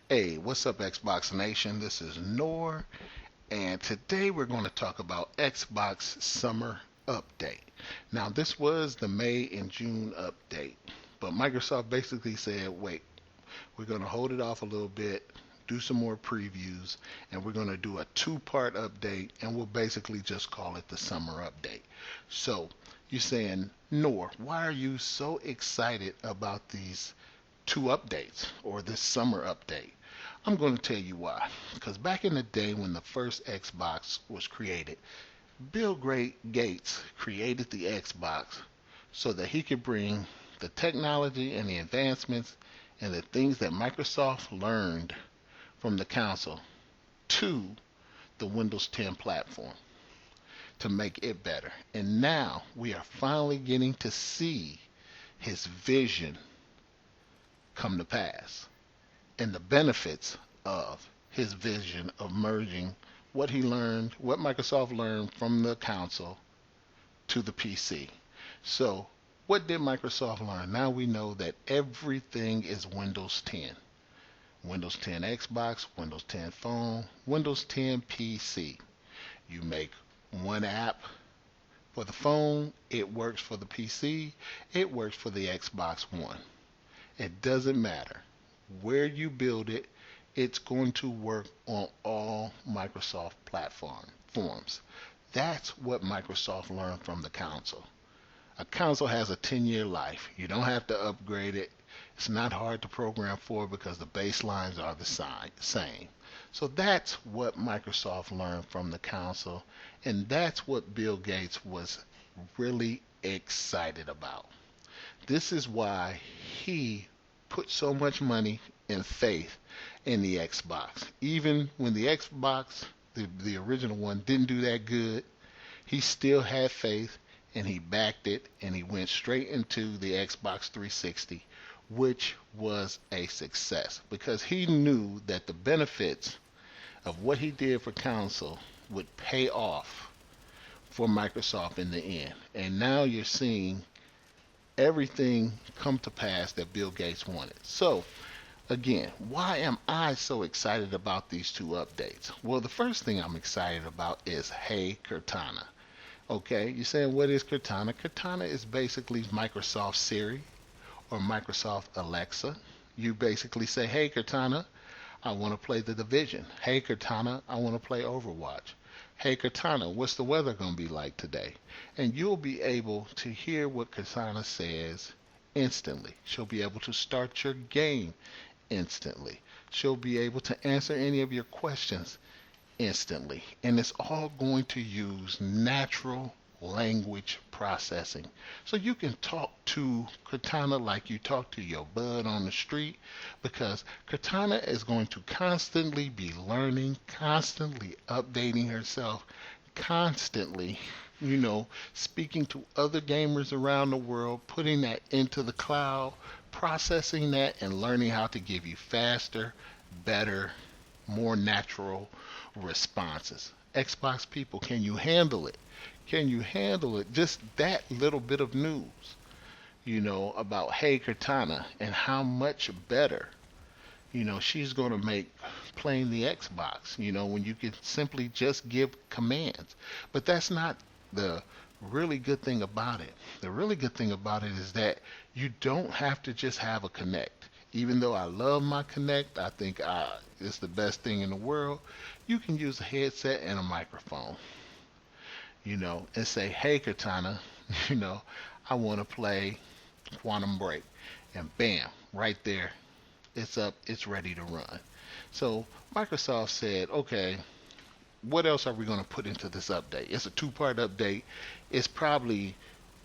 Hey, what's up, Xbox Nation? This is Nor, and today we're going to talk about Xbox Summer Update. Now, this was the May and June update, but Microsoft basically said, wait, we're going to hold it off a little bit, do some more previews, and we're going to do a two-part update, and we'll basically just call it the Summer Update. So, you're saying, Nor, why are you so excited about these two updates or this summer update? I'm going to tell you why. Because back in the day when the first Xbox was created, Bill Gates created the Xbox so that he could bring the technology and the advancements and the things that Microsoft learned from the console to the Windows 10 platform to make it better. And now we are finally getting to see his vision come to pass and the benefits of his vision of merging what he learned, what Microsoft learned from the console to the PC. So, what did Microsoft learn? Now we know that everything is Windows 10. Windows 10 Xbox, Windows 10 phone, Windows 10 PC. You make one app for the phone, it works for the PC, it works for the Xbox One. It doesn't matter where you build it, it's going to work on all Microsoft platforms. That's what Microsoft learned from the console. A console has a 10-year life. You don't have to upgrade it. It's not hard to program for because the baselines are the same. So that's what Microsoft learned from the console, and that's what Bill Gates was really excited about. This is why he put so much money and faith in the Xbox. Even when the Xbox, the original one, didn't do that good, he still had faith and he backed it and he went straight into the Xbox 360, which was a success because he knew that the benefits of what he did for console would pay off for Microsoft in the end. And now you're seeing everything come to pass that Bill Gates wanted. So, again, why am I so excited about these two updates? Well, the first thing I'm excited about is Hey Cortana. Okay, you're saying what is Cortana? Cortana is basically Microsoft Siri or Microsoft Alexa. You basically say, Hey Cortana, I want to play The Division. Hey Cortana, I want to play Overwatch. Hey Cortana, what's the weather going to be like today? And you'll be able to hear what Cortana says instantly. She'll be able to start your game instantly. She'll be able to answer any of your questions instantly. And it's all going to use natural language processing. So you can talk to Cortana like you talk to your bud on the street because Cortana is going to constantly be learning, constantly updating herself, constantly, speaking to other gamers around the world, putting that into the cloud, processing that, and learning how to give you faster, better, more natural responses. Xbox people, can you handle it? Can you handle it? Just that little bit of news, about Hey Cortana and how much better, she's going to make playing the Xbox, when you can simply just give commands. But that's not the really good thing about it. The really good thing about it is that you don't have to just have a Connect. Even though I love my Connect, I think it's the best thing in the world. You can use a headset and a microphone, and say, Hey Cortana, you know, I want to play Quantum Break. And bam, right there, it's up, it's ready to run. So Microsoft said, okay, what else are we going to put into this update? It's a two-part update. It's probably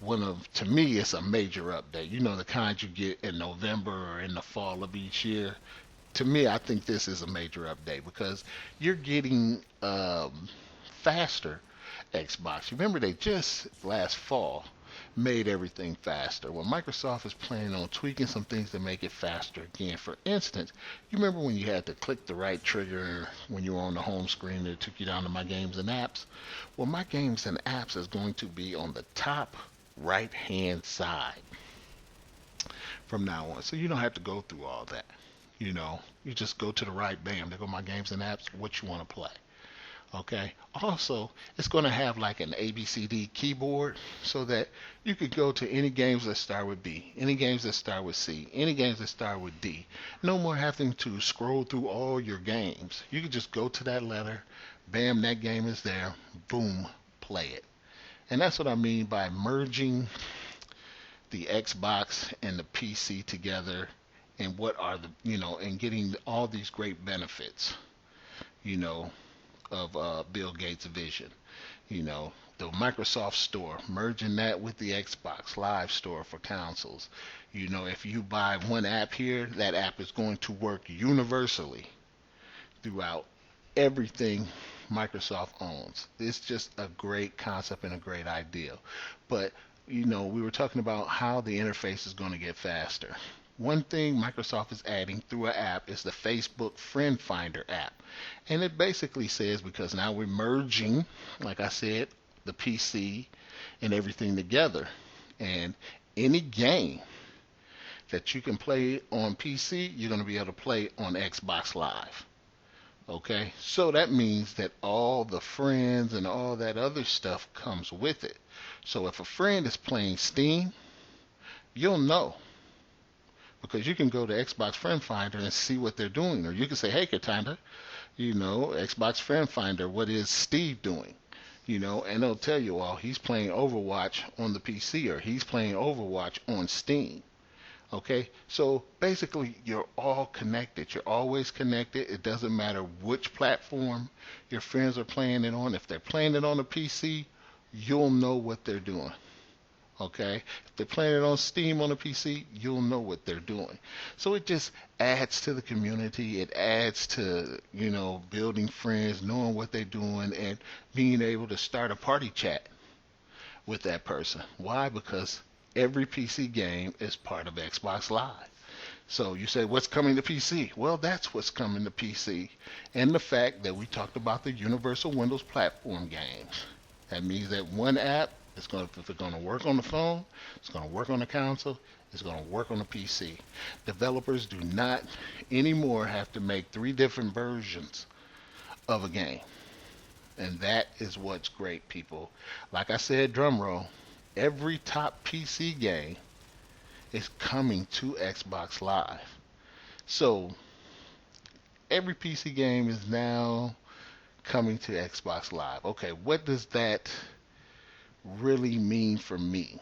to me, it's a major update. You know, the kind you get in November or in the fall of each year. To me, I think this is a major update because you're getting faster Xbox. Remember, they just last fall made everything faster. Well, Microsoft is planning on tweaking some things to make it faster again. For instance, you remember when you had to click the right trigger when you were on the home screen and it took you down to My Games and Apps? Well, My Games and Apps is going to be on the top right hand side from now on. So you don't have to go through all that. You just go to the right, bam, there go my games and apps, what you want to play. Okay. Also, it's going to have like an ABCD keyboard so that you could go to any games that start with B, any games that start with C, any games that start with D. No more having to scroll through all your games. You could just go to that letter, bam, that game is there, boom, play it. And that's what I mean by merging the Xbox and the PC together and what are and getting all these great benefits, you know, of Bill Gates' vision. The Microsoft Store, merging that with the Xbox Live Store for consoles. If you buy one app here, that app is going to work universally throughout everything Microsoft owns. It's just a great concept and a great idea. But, we were talking about how the interface is going to get faster. One thing Microsoft is adding through an app is the Facebook Friend Finder app. And it basically says, because now we're merging, like I said, the PC and everything together. And any game that you can play on PC, you're going to be able to play on Xbox Live. Okay? So that means that all the friends and all that other stuff comes with it. So if a friend is playing Steam, you'll know because you can go to Xbox Friend Finder and see what they're doing. Or you can say, hey, Katanda, Xbox Friend Finder, what is Steve doing? And it'll tell you, well, he's playing Overwatch on the PC or he's playing Overwatch on Steam. Okay, so basically you're all connected. You're always connected. It doesn't matter which platform your friends are playing it on. If they're playing it on a PC, you'll know what they're doing. Okay, if they're playing it on Steam on a PC, you'll know what they're doing. So it just adds to the community. It adds to building friends, knowing what they're doing, and being able to start a party chat with that person. Why? Because every PC game is part of Xbox Live. So you say, what's coming to PC? Well, that's what's coming to PC. And the fact that we talked about the Universal Windows Platform games. That means that one app is going to, if it's going to work on the phone, it's going to work on the console, it's going to work on the PC. Developers do not anymore have to make 3 different versions of a game. And that is what's great, people. Like I said, drum roll, every top PC game is coming to Xbox Live. So every PC game is now coming to Xbox Live. Okay, what does that really mean for me?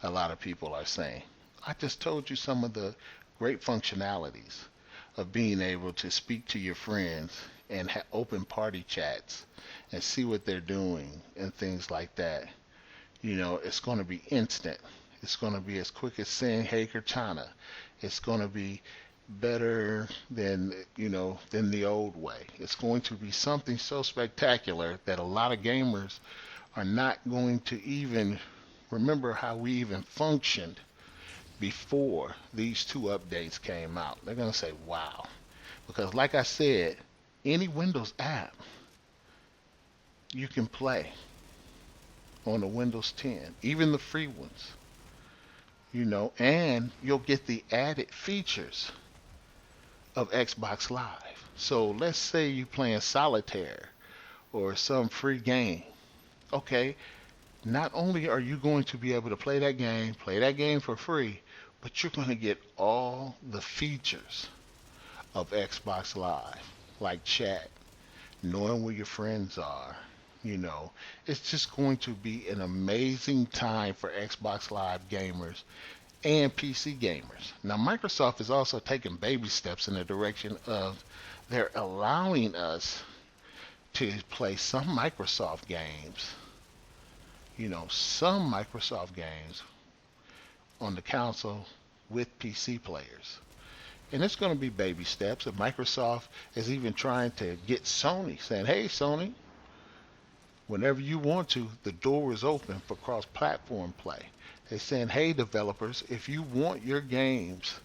A lot of people are saying. I just told you some of the great functionalities of being able to speak to your friends and open party chats and see what they're doing and things like that. It's going to be instant. It's going to be as quick as saying, hey, Cortana. It's going to be better than the old way. It's going to be something so spectacular that a lot of gamers are not going to even remember how we even functioned before these 2 updates came out. They're going to say, wow. Because like I said, any Windows app you can play on the Windows 10, even the free ones, and you'll get the added features of Xbox Live. So let's say you're playing solitaire or some free game. Okay, not only are you going to be able to play that game for free, but you're going to get all the features of Xbox Live, like chat, knowing where your friends are. It's just going to be an amazing time for Xbox Live gamers and PC gamers. Now, Microsoft is also taking baby steps in the direction of they're allowing us to play some Microsoft games, on the console with PC players. And it's going to be baby steps. And Microsoft is even trying to get Sony, saying, hey, Sony, whenever you want to, the door is open for cross-platform play. They're saying, hey, developers, if you want your games,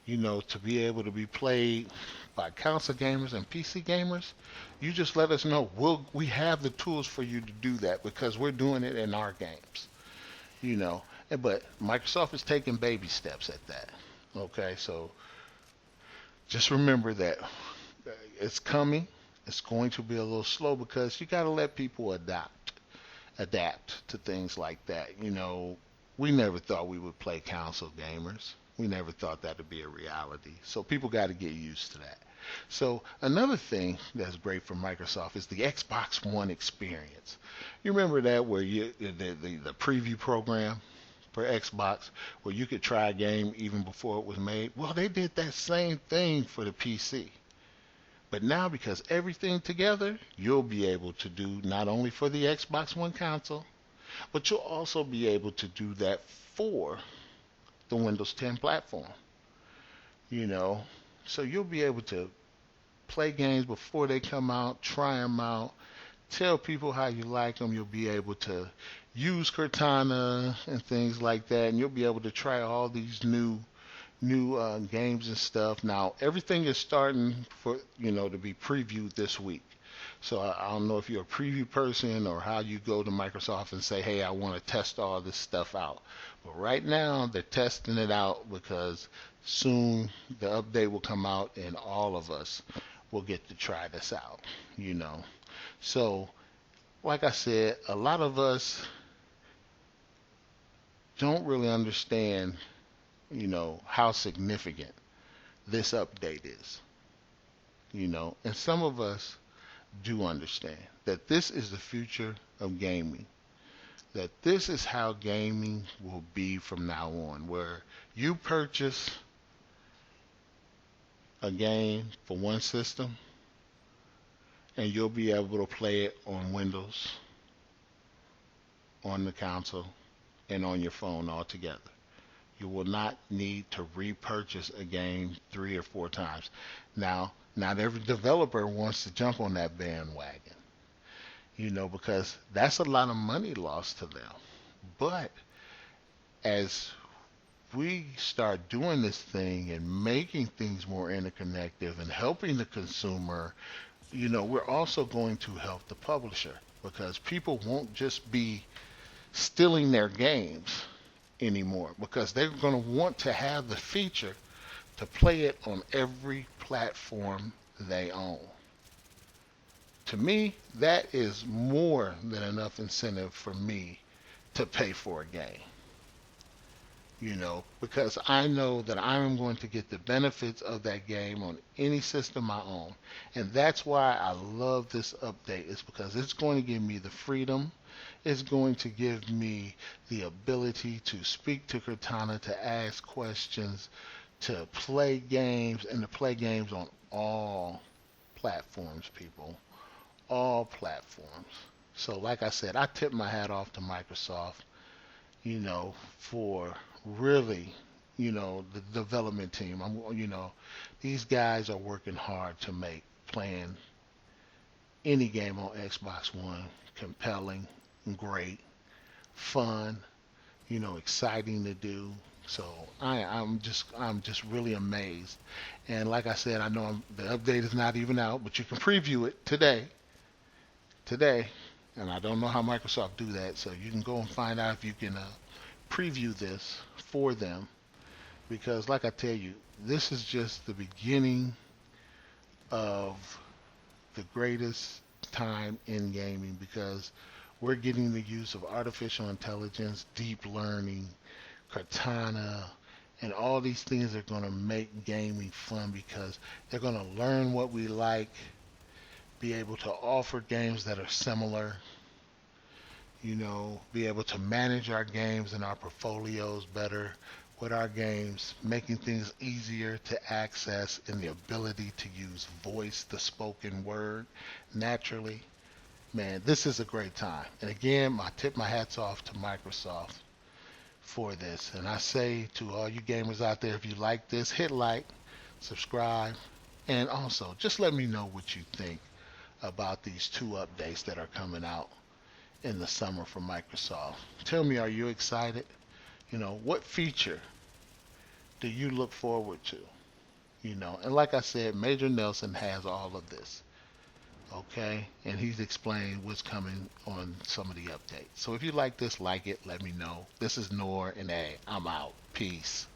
to be able to be played by console gamers and PC gamers, you just let us know. We have the tools for you to do that because we're doing it in our games. But Microsoft is taking baby steps at that. Okay, so Just remember that it's coming. It's going to be a little slow because you got to let people adapt to things like that. We never thought we would play console gamers. We never thought that would be a reality. So people got to get used to that. So another thing that's great for Microsoft is the Xbox One experience. You remember that where the preview program for Xbox where you could try a game even before it was made? Well, they did that same thing for the PC. But now, because everything together, you'll be able to do not only for the Xbox One console, but you'll also be able to do that for the Windows 10 platform. You know, so you'll be able to play games before they come out, try them out, tell people how you like them. You'll be able to use Cortana and things like that, and you'll be able to try all these new games and stuff. Now everything is starting for to be previewed this week. So I don't know if you're a preview person or how you go to Microsoft and say, hey, I want to test all this stuff out. But right now they're testing it out because soon the update will come out and all of us will get to try this out. You know. So like I said, a lot of us don't really understand how significant this update is. And some of us do understand that this is the future of gaming, that this is how gaming will be from now on, where you purchase a game for one system and you'll be able to play it on Windows, on the console, and on your phone all together. You will not need to repurchase a game 3 or 4 times. Now, not every developer wants to jump on that bandwagon, because that's a lot of money lost to them. But as we start doing this thing and making things more interconnected and helping the consumer, we're also going to help the publisher because people won't just be stealing their games anymore because they're going to want to have the feature to play it on every platform they own. To me, that is more than enough incentive for me to pay for a game. Because I know that I'm going to get the benefits of that game on any system I own. And that's why I love this update, is because it's going to give me the freedom. It's going to give me the ability to speak to Cortana, to ask questions, to play games, and to play games on all platforms, people. All platforms. So like I said, I tip my hat off to Microsoft, for really, the development team. These guys are working hard to make playing any game on Xbox One compelling, great, fun, exciting to do. So I'm just really amazed. And like I said, I know the update is not even out, but you can preview it today. And I don't know how Microsoft do that, so you can go and find out if you can preview this for them. Because like I tell you, this is just the beginning of the greatest time in gaming because we're getting the use of artificial intelligence, deep learning, Cortana, and all these things are going to make gaming fun because they're going to learn what we like, be able to offer games that are similar, be able to manage our games and our portfolios better with our games, making things easier to access and the ability to use voice, the spoken word, naturally. Man, this is a great time. And again, I tip my hats off to Microsoft for this. And I say to all you gamers out there, if you like this, hit like, subscribe, and also just let me know what you think about these 2 updates that are coming out in the summer from Microsoft. Tell me, are you excited? What feature do you look forward to? And like I said, Major Nelson has all of this. Okay? And he's explained what's coming on some of the updates. So if you like this, like it, let me know. This is Nor, and I'm out. Peace.